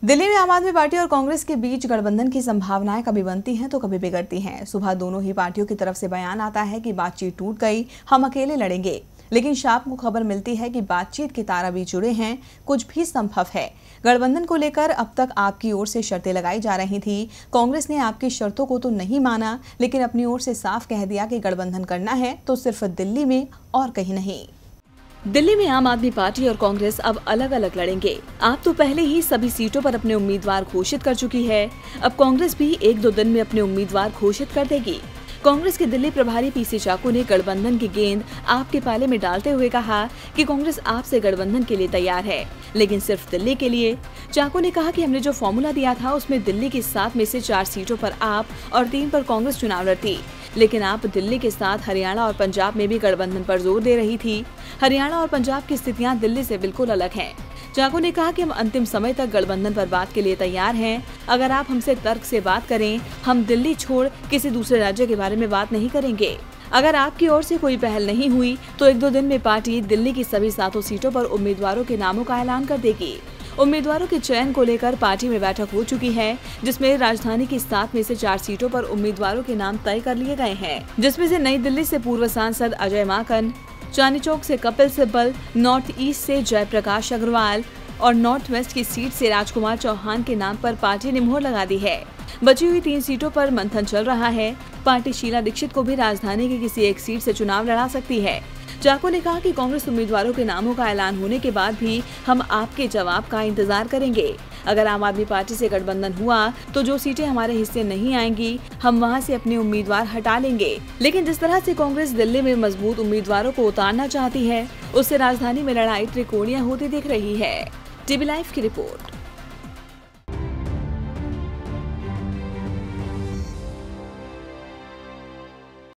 दिल्ली में आम आदमी पार्टी और कांग्रेस के बीच गठबंधन की संभावनाएं कभी बनती हैं तो कभी बिगड़ती हैं। सुबह दोनों ही पार्टियों की तरफ से बयान आता है कि बातचीत टूट गई, हम अकेले लड़ेंगे। लेकिन शाम को खबर मिलती है कि बातचीत के तार अभी जुड़े हैं, कुछ भी संभव है। गठबंधन को लेकर अब तक आपकी ओर से शर्तें लगाई जा रही थी। कांग्रेस ने आपकी शर्तों को तो नहीं माना, लेकिन अपनी ओर से साफ कह दिया कि गठबंधन करना है तो सिर्फ दिल्ली में और कहीं नहीं। दिल्ली में आम आदमी पार्टी और कांग्रेस अब अलग अलग लड़ेंगे। आप तो पहले ही सभी सीटों पर अपने उम्मीदवार घोषित कर चुकी है। अब कांग्रेस भी 1-2 दिन में अपने उम्मीदवार घोषित कर देगी। कांग्रेस के दिल्ली प्रभारी पीसी चाको ने गठबंधन की गेंद आपके पाले में डालते हुए कहा कि कांग्रेस आपसे गठबंधन के लिए तैयार है, लेकिन सिर्फ दिल्ली के लिए। चाको ने कहा कि हमने जो फॉर्मूला दिया था उसमें दिल्ली की 7 में से 4 सीटों पर आप और 3 पर कांग्रेस चुनाव लड़ती, लेकिन आप दिल्ली के साथ हरियाणा और पंजाब में भी गठबंधन पर जोर दे रही थी। हरियाणा और पंजाब की स्थितियां दिल्ली से बिल्कुल अलग हैं। चाको ने कहा कि हम अंतिम समय तक गठबंधन पर बात के लिए तैयार हैं। अगर आप हमसे तर्क से बात करें, हम दिल्ली छोड़ किसी दूसरे राज्य के बारे में बात नहीं करेंगे। अगर आपकी ओर से कोई पहल नहीं हुई तो 1-2 दिन में पार्टी दिल्ली की सभी 7 सीटों पर उम्मीदवारों के नामों का ऐलान कर देगी। उम्मीदवारों के चयन को लेकर पार्टी में बैठक हो चुकी है, जिसमें राजधानी की 7 में से 4 सीटों पर उम्मीदवारों के नाम तय कर लिए गए हैं, जिसमें से नई दिल्ली से पूर्व सांसद अजय माकन, चांदनी चौक से कपिल सिब्बल, नॉर्थ ईस्ट से जयप्रकाश अग्रवाल और नॉर्थ वेस्ट की सीट से राजकुमार चौहान के नाम पर पार्टी ने मुहर लगा दी है। बची हुई 3 सीटों पर मंथन चल रहा है। पार्टी शीला दीक्षित को भी राजधानी की किसी एक सीट से चुनाव लड़ा सकती है। चाको ने कहा कि कांग्रेस उम्मीदवारों के नामों का ऐलान होने के बाद भी हम आपके जवाब का इंतजार करेंगे। अगर आम आदमी पार्टी से गठबंधन हुआ तो जो सीटें हमारे हिस्से नहीं आएंगी, हम वहां से अपने उम्मीदवार हटा लेंगे। लेकिन जिस तरह से कांग्रेस दिल्ली में मजबूत उम्मीदवारों को उतारना चाहती है, उससे राजधानी में लड़ाई त्रिकोणीय होती दिख रही है। टीवी लाइव की रिपोर्ट।